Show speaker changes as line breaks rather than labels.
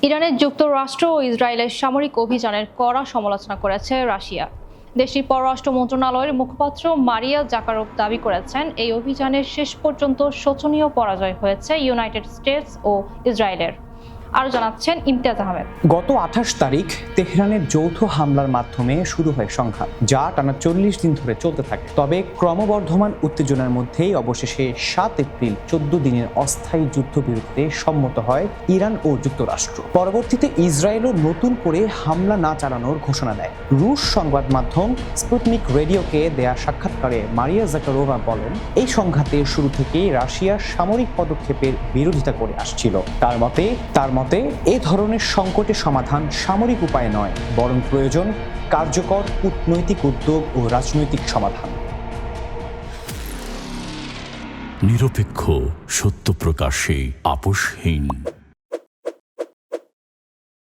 ইরানের যুক্তরাষ্ট্র ও ইসরায়েলের সামরিক অভিযানের কড়া সমালোচনা করেছে রাশিয়া। দেশটির পররাষ্ট্র মন্ত্রণালয়ের মুখপাত্র মারিয়া জাকারোভ দাবি করেছেন, এই অভিযানের শেষ পর্যন্ত শোচনীয় পরাজয় হয়েছে ইউনাইটেড স্টেটস ও ইসরায়েলের। আরও জানাচ্ছেন ইমতিয়াজ আহমেদ।
গত 28 তারিখ তেহরানের যৌথ হামলার মাধ্যমে শুরু হয় সংঘাত, যা টানা 40 দিন ধরে চলতে থাকে। তবে ক্রমবর্ধমান উত্তেজনার মধ্যেই অবশেষে 7 এপ্রিল 14 দিনের অস্থায়ী যুদ্ধবিরতিতে সম্মত হয় ইরান ও যুক্তরাষ্ট্র। পরবর্তীতে ইসরায়েলও নতুন করে হামলা না চালানোর ঘোষণা দেয়। রুশ সংবাদ মাধ্যম স্পুটনিক রেডিওকে দেয়া সাক্ষাৎকারে মারিয়া জাকারোভা বলেন, এই সংঘাতের শুরু থেকেই রাশিয়া সামরিক পদক্ষেপের বিরোধিতা করে আসছিল। তার মতে এই ধরনের সংকটের সমাধান সামরিক উপায় নয়, বরং প্রয়োজন কার্যকর কূটনৈতিক উদ্যোগ ও রাজনৈতিক সমাধান।
নিরপেক্ষ, সত্য প্রকাশে আপোষহীন।